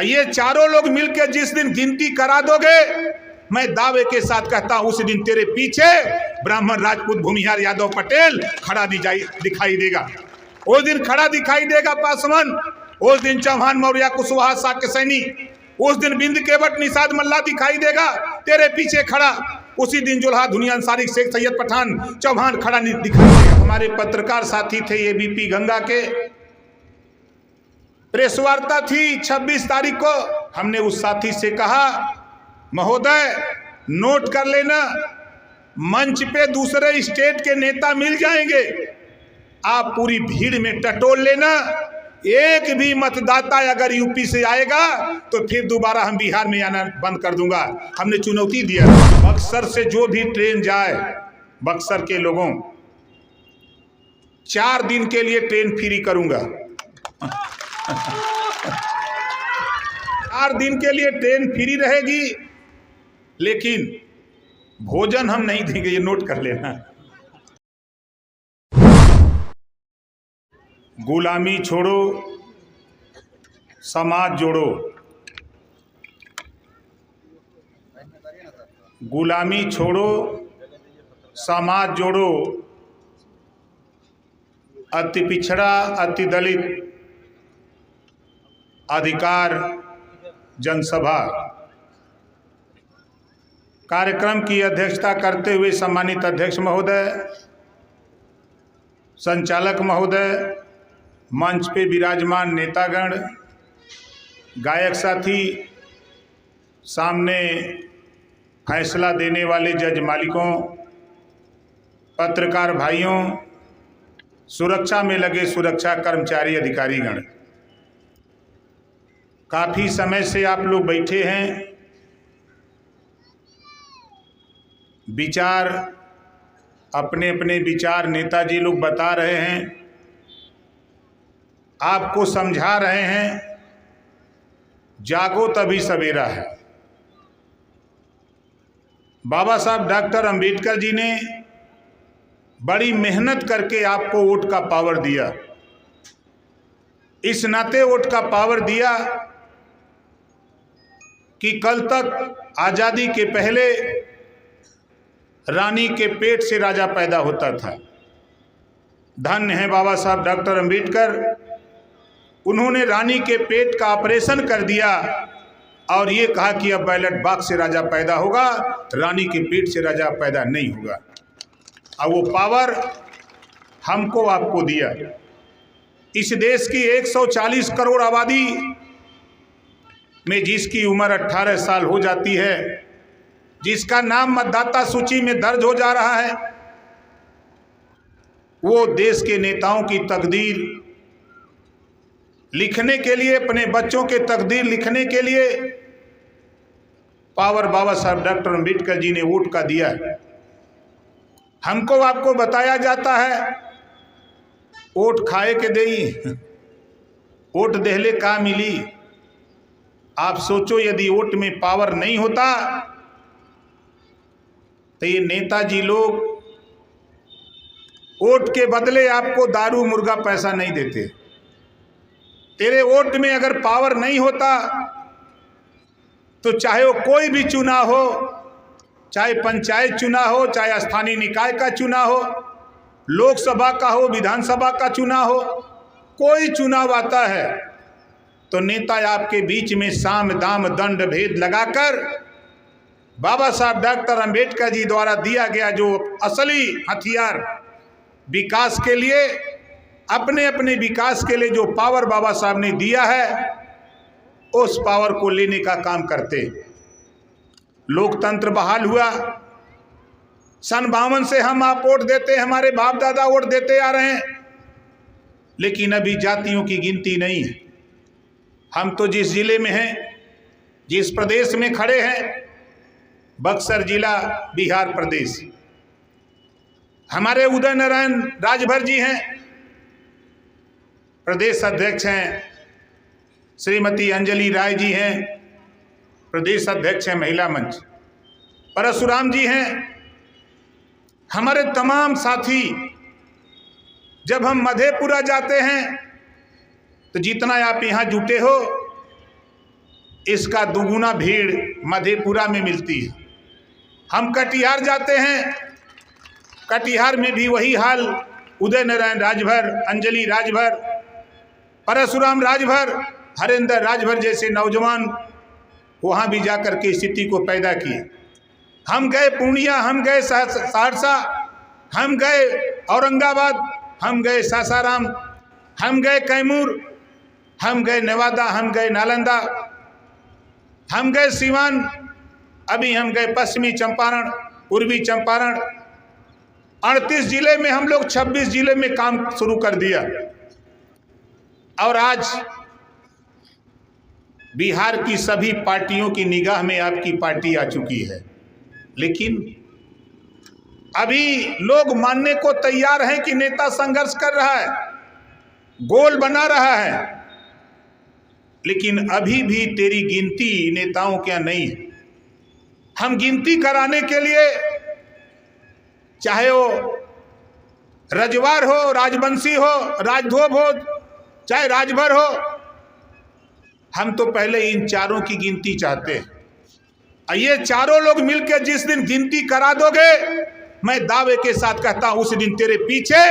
ये चारों लोग मिलकर जिस दिन गिनती करा दोगे, मैं दावे के साथ कहता हूं उस दिन तेरे पीछे ब्राह्मण, राजपूत, भूमिहार, यादव, पटेल खड़ा दिखाई देगा। उस दिन खड़ा दिखाई देगा पासवान, उस दिन चौहान, मौर्य, कुशवाहा, शाक्य, सैनी, उस दिन बिंद केवट, निषाद, मल्ला दिखाई देगा तेरे पीछे खड़ा। उसी दिन जुल्हा, दुनिया, अंसारी, शेख, सैयद, पठान, चौहान खड़ा दिखाई देगा। हमारे पत्रकार साथी थे एबीपी गंगा के, प्रेस वार्ता थी 26 तारीख को। हमने उस साथी से कहा, महोदय नोट कर लेना, मंच पे दूसरे स्टेट के नेता मिल जाएंगे, आप पूरी भीड़ में टटोल लेना। एक भी मतदाता अगर यूपी से आएगा तो फिर दोबारा हम बिहार में आना बंद कर दूंगा। हमने चुनौती दिया। बक्सर से जो भी ट्रेन जाए, बक्सर के लोगों, 4 दिन के लिए ट्रेन फ्री करूंगा। 4 दिन के लिए ट्रेन फ्री रहेगी, लेकिन भोजन हम नहीं देंगे, ये नोट कर लेना। गुलामी छोड़ो, समाज जोड़ो। गुलामी छोड़ो, समाज जोड़ो। अति पिछड़ा, अति दलित अधिकार जनसभा कार्यक्रम की अध्यक्षता करते हुए सम्मानित अध्यक्ष महोदय, संचालक महोदय, मंच पे विराजमान नेतागण, गायक साथी, सामने फैसला देने वाले जज मालिकों, पत्रकार भाइयों, सुरक्षा में लगे सुरक्षा कर्मचारी, अधिकारीगण, काफ़ी समय से आप लोग बैठे हैं। विचार, अपने अपने विचार नेताजी लोग बता रहे हैं, आपको समझा रहे हैं। जागो तभी सवेरा है। बाबा साहब डॉक्टर अंबेडकर जी ने बड़ी मेहनत करके आपको वोट का पावर दिया। इस नाते वोट का पावर दिया कि कल तक आज़ादी के पहले रानी के पेट से राजा पैदा होता था। धन्य है बाबा साहब डॉक्टर अंबेडकर, उन्होंने रानी के पेट का ऑपरेशन कर दिया और ये कहा कि अब बैलेट बॉक्स से राजा पैदा होगा, रानी के पेट से राजा पैदा नहीं होगा। और वो पावर हमको आपको दिया। इस देश की 140 करोड़ आबादी में जिसकी उम्र 18 साल हो जाती है, जिसका नाम मतदाता सूची में दर्ज हो जा रहा है, वो देश के नेताओं की तकदीर लिखने के लिए, अपने बच्चों के तकदीर लिखने के लिए पावर बाबा साहब डॉक्टर अंबेडकर जी ने वोट का दिया है। हमको आपको बताया जाता है वोट खाए के देई, वोट देहले का मिली। आप सोचो, यदि वोट में पावर नहीं होता तो ये नेताजी लोग वोट के बदले आपको दारू, मुर्गा, पैसा नहीं देते। तेरे वोट में अगर पावर नहीं होता तो चाहे वो कोई भी चुनाव हो, चाहे पंचायत चुनाव हो, चाहे स्थानीय निकाय का चुनाव हो, लोकसभा का हो, विधानसभा का चुनाव हो, कोई चुनाव आता है तो नेता आपके बीच में साम दाम दंड भेद लगाकर बाबा साहब डॉक्टर अंबेडकर जी द्वारा दिया गया जो असली हथियार विकास के लिए, अपने अपने विकास के लिए जो पावर बाबा साहब ने दिया है, उस पावर को लेने का काम करते। लोकतंत्र बहाल हुआ। सन 52 से हम आप वोट देते, हमारे बाप दादा वोट देते आ रहे हैं, लेकिन अभी जातियों की गिनती नहीं है। हम तो जिस जिले में हैं, जिस प्रदेश में खड़े हैं, बक्सर जिला, बिहार प्रदेश, हमारे उदय नारायण राजभर जी हैं, प्रदेश अध्यक्ष हैं। श्रीमती अंजलि राय जी हैं, प्रदेश अध्यक्ष हैं महिला मंच। परशुराम जी हैं। हमारे तमाम साथी, जब हम मधेपुरा जाते हैं तो जितना आप यहाँ जुटे हो, इसका दुगुना भीड़ मधेपुरा में मिलती है। हम कटिहार जाते हैं, कटिहार में भी वही हाल, उदय नारायण राजभर, अंजलि राजभर, परशुराम राजभर, हरेंद्र राजभर जैसे नौजवान वहाँ भी जाकर के स्थिति को पैदा किए। हम गए पूर्णिया, हम गए सहरसा, हम गए औरंगाबाद, हम गए सासाराम, हम गए कैमूर, हम गए नेवादा, हम गए नालंदा, हम गए सीवान, अभी हम गए पश्चिमी चंपारण, पूर्वी चंपारण। 38 जिले में हम लोग 26 जिले में काम शुरू कर दिया। और आज बिहार की सभी पार्टियों की निगाह में आपकी पार्टी आ चुकी है, लेकिन अभी लोग मानने को तैयार हैं कि नेता संघर्ष कर रहा है, गोल बना रहा है, लेकिन अभी भी तेरी गिनती नेताओं क्या नहीं है। हम गिनती कराने के लिए, चाहे वो रजवार हो, राजवंशी हो, राजधोब हो, चाहे राजभर हो, हम तो पहले इन चारों की गिनती चाहते हैं। ये चारों लोग मिलकर जिस दिन गिनती करा दोगे, मैं दावे के साथ कहता हूं उस दिन तेरे पीछे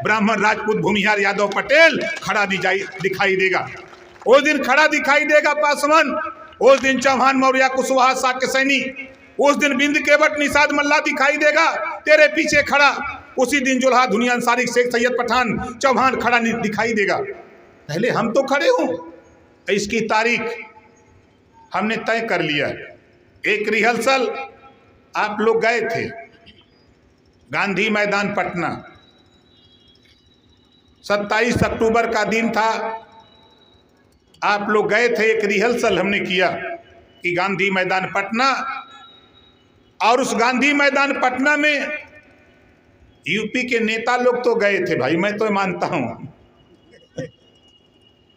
ब्राह्मण, राजपूत, भूमिहार, यादव, पटेल खड़ा दिखाई देगा। उस दिन खड़ा दिखाई देगा पासवान, उस दिन चौहान, मौर्य, कुशवाहा, शाक्य, सैनी, उस दिन बिंद केवट, निषाद, मल्ला दिखाई देगा तेरे पीछे खड़ा। उसी दिन जुल्हा, दुनिया, अंसारी, शेख, सैयद, पठान, चौहान खड़ा दिखाई देगा। पहले हम तो खड़े हों। इसकी तारीख हमने तय कर लिया। एक रिहर्सल आप लोग गए थे गांधी मैदान पटना, 27 अक्टूबर का दिन था, आप लोग गए थे। एक रिहर्सल हमने किया कि गांधी मैदान पटना, और उस गांधी मैदान पटना में यूपी के नेता लोग तो गए थे भाई, मैं तो मानता हूं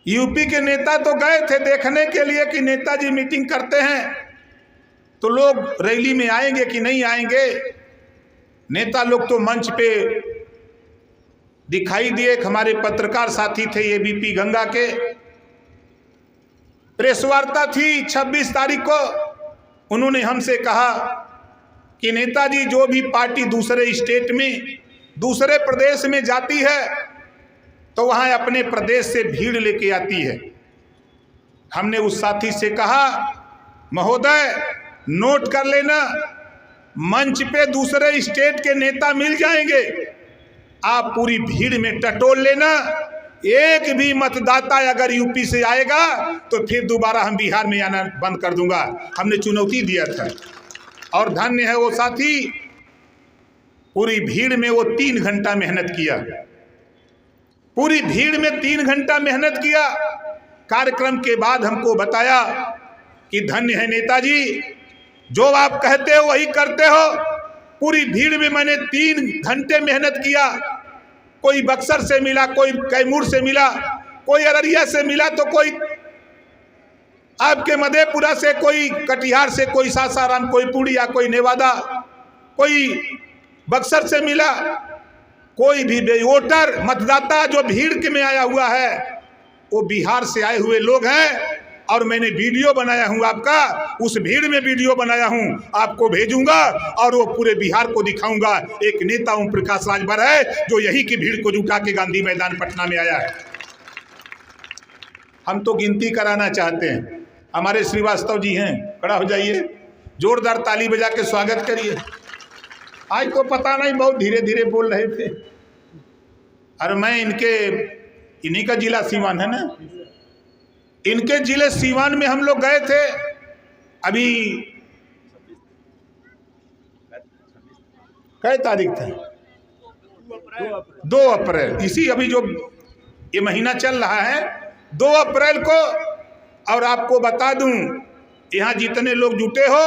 यूपी के नेता तो गए थे देखने के लिए कि नेताजी मीटिंग करते हैं तो लोग रैली में आएंगे कि नहीं आएंगे। नेता लोग तो मंच पे दिखाई दिए। हमारे पत्रकार साथी थे एबीपी गंगा के, प्रेस वार्ता थी 26 तारीख को। उन्होंने हमसे कहा कि नेताजी, जो भी पार्टी दूसरे स्टेट में, दूसरे प्रदेश में जाती है तो वहां अपने प्रदेश से भीड़ लेके आती है। हमने उस साथी से कहा, महोदय नोट कर लेना, मंच पे दूसरे स्टेट के नेता मिल जाएंगे, आप पूरी भीड़ में टटोल लेना। एक भी मतदाता अगर यूपी से आएगा तो फिर दोबारा हम बिहार में आना बंद कर दूंगा। हमने चुनौती दिया था और धन्य है वो साथी, पूरी भीड़ में वो 3 घंटा मेहनत किया। पूरी भीड़ में 3 घंटा मेहनत किया। कार्यक्रम के बाद हमको बताया कि धन्य है नेताजी, जो आप कहते हो वही करते हो। पूरी भीड़ में मैंने 3 घंटे मेहनत किया। कोई बक्सर से मिला, कोई कैमूर से मिला, कोई अररिया से मिला, तो कोई आपके मधेपुरा से, कोई कटिहार से, कोई सासाराम, कोई पूर्णिया, कोई नेवादा, कोई बक्सर से मिला। कोई भी वोटर, मतदाता जो भीड़ के में आया हुआ है वो बिहार से आए हुए लोग हैं। और मैंने वीडियो बनाया हूं आपका, उस भीड़ में वीडियो बनाया हूं, आपको भेजूंगा और वो पूरे बिहार को दिखाऊंगा। एक नेता ओम प्रकाश राजभर है जो यही की भीड़ को जुटा के गांधी मैदान पटना में आया है। हम तो गिनती कराना चाहते हैं। हमारे श्रीवास्तव जी हैं, खड़ा हो जाइए, जोरदार ताली बजा के स्वागत करिए। आज तो पता नहीं, बहुत धीरे धीरे बोल रहे थे। और मैं इन्हीं का जिला सीवान है ना, इनके जिले सीवान में हम लोग गए थे। अभी कै तारीख था? 2 अप्रैल, इसी अभी जो ये महीना चल रहा है 2 अप्रैल को। और आपको बता दूं, यहाँ जितने लोग जुटे हो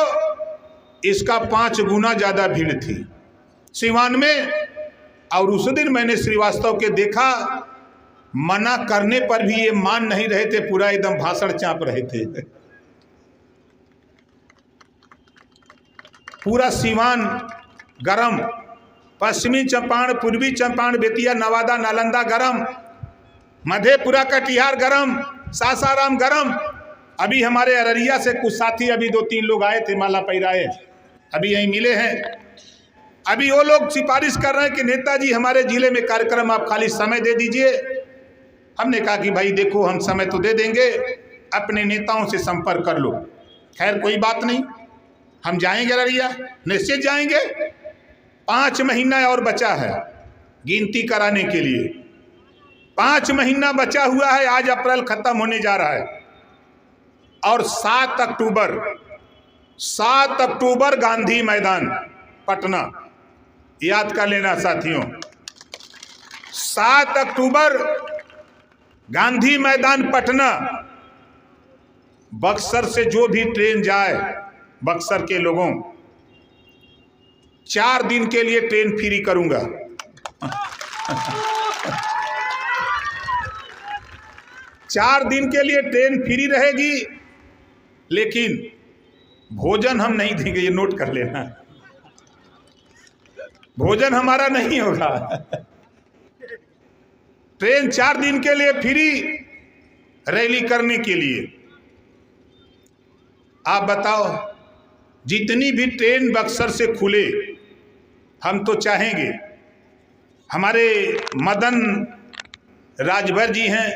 इसका 5 गुना ज्यादा भीड़ थी सीवान में। और उस दिन मैंने श्रीवास्तव के देखा, मना करने पर भी ये मान नहीं रहे थे, पूरा एकदम भाषण चाप रहे थे। पूरा सीवान गरम, पश्चिमी चंपारण, पूर्वी चंपारण, बेतिया, नवादा, नालंदा गरम, मधेपुरा, कटिहार गरम, सासाराम गरम। अभी हमारे अररिया से कुछ साथी, अभी 2-3 लोग आए थे, माला पैराए, अभी यहीं मिले हैं। अभी वो लोग सिफारिश कर रहे हैं कि नेताजी हमारे जिले में कार्यक्रम आप खाली समय दे दीजिए। हमने कहा कि भाई देखो, हम समय तो दे देंगे, अपने नेताओं से संपर्क कर लो। खैर कोई बात नहीं, हम जाएंगे अररिया, निश्चित जाएंगे। 5 महीना और बचा है गिनती कराने के लिए। 5 महीना बचा हुआ है, आज अप्रैल खत्म होने जा रहा है। और 7 अक्टूबर गांधी मैदान पटना, याद कर लेना साथियों। 7 अक्टूबर गांधी मैदान पटना। बक्सर से जो भी ट्रेन जाए, बक्सर के लोगों, 4 दिन के लिए ट्रेन फ्री करूंगा। 4 दिन के लिए ट्रेन फ्री रहेगी, लेकिन भोजन हम नहीं देंगे, ये नोट कर लेना। भोजन हमारा नहीं होगा। ट्रेन 4 दिन के लिए फ्री, रैली करने के लिए। आप बताओ, जितनी भी ट्रेन बक्सर से खुले, हम तो चाहेंगे। हमारे मदन राजभर जी हैं,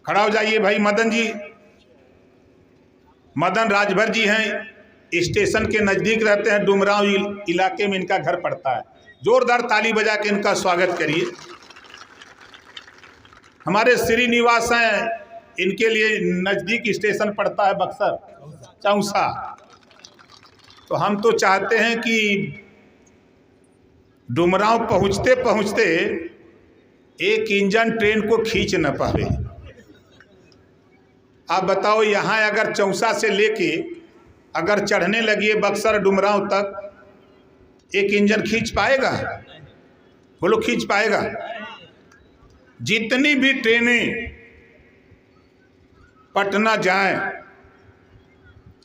खड़ा हो जाइए भाई मदन जी। मदन राजभर जी हैं, स्टेशन के नज़दीक रहते हैं, डुमरांव इलाके में इनका घर पड़ता है। जोरदार ताली बजा के इनका स्वागत करिए। हमारे श्रीनिवास हैं, इनके लिए नज़दीक स्टेशन पड़ता है बक्सर, चौसा। तो हम तो चाहते हैं कि डुमरांव पहुँचते पहुँचते एक इंजन ट्रेन को खींच न पावे। आप बताओ, यहाँ अगर चौसा से लेके अगर चढ़ने लगी बक्सर डुमरांव तक, एक इंजन खींच पाएगा? बोलो, खींच पाएगा? जितनी भी ट्रेनें पटना जाएं,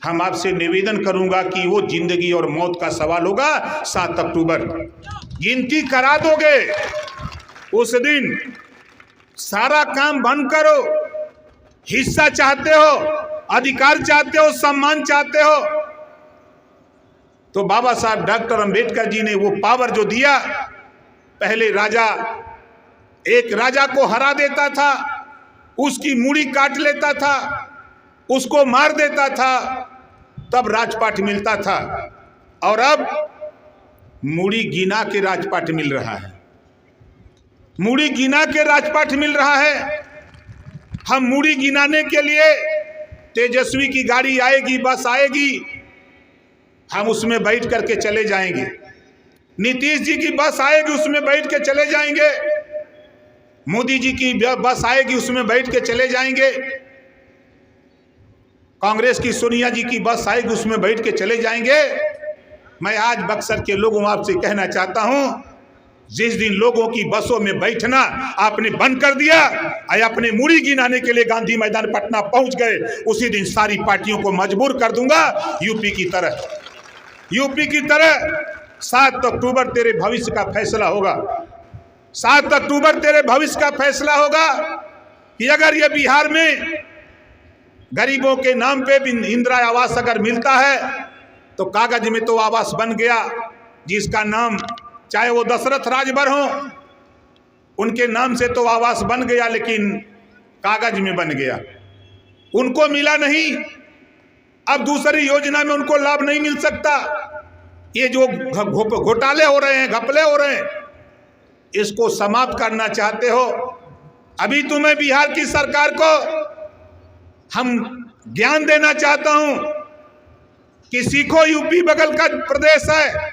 हम आपसे निवेदन करूंगा कि वो जिंदगी और मौत का सवाल होगा। 7 अक्टूबर गिनती करा दोगे, उस दिन सारा काम बंद करो। हिस्सा चाहते हो, अधिकार चाहते हो, सम्मान चाहते हो, तो बाबा साहब डॉक्टर अंबेडकर जी ने वो पावर जो दिया, पहले राजा एक राजा को हरा देता था, उसकी मूड़ी काट लेता था, उसको मार देता था, तब राजपाट मिलता था। और अब मूड़ी गिना के राजपाट मिल रहा है। मूड़ी गिना के राजपाट मिल रहा है। हम मूड़ी गिनाने के लिए, तेजस्वी की गाड़ी आएगी, बस आएगी, हम उसमें बैठ करके चले जाएंगे। नीतीश जी की बस आएगी, उसमें बैठ के चले जाएंगे। मोदी जी की बस आएगी, उसमें बैठ के चले जाएंगे। कांग्रेस की सोनिया जी की बस आएगी, उसमें बैठ के चले जाएंगे। मैं आज बक्सर के लोगों आपसे कहना चाहता हूं, जिस दिन लोगों की बसों में बैठना आपने बंद कर दिया और अपने मूड़ी गिनाने के लिए गांधी मैदान पटना पहुंच गए, उसी दिन सारी पार्टियों को मजबूर कर दूंगा। यूपी की तरह 7 अक्टूबर तेरे भविष्य का फैसला होगा। 7 अक्टूबर तेरे भविष्य का फैसला होगा कि अगर ये बिहार में गरीबों के नाम पे भी इंदिरा आवास अगर मिलता है, तो कागज में तो आवास बन गया, जिसका नाम चाहे वो दशरथ राजभर हो, उनके नाम से तो आवास बन गया, लेकिन कागज में बन गया, उनको मिला नहीं। अब दूसरी योजना में उनको लाभ नहीं मिल सकता। ये जो घोटाले हो रहे हैं, घपले हो रहे हैं, इसको समाप्त करना चाहते हो। अभी तुम्हें बिहार की सरकार को हम ज्ञान देना चाहता हूं कि सीखो, यूपी बगल का प्रदेश है,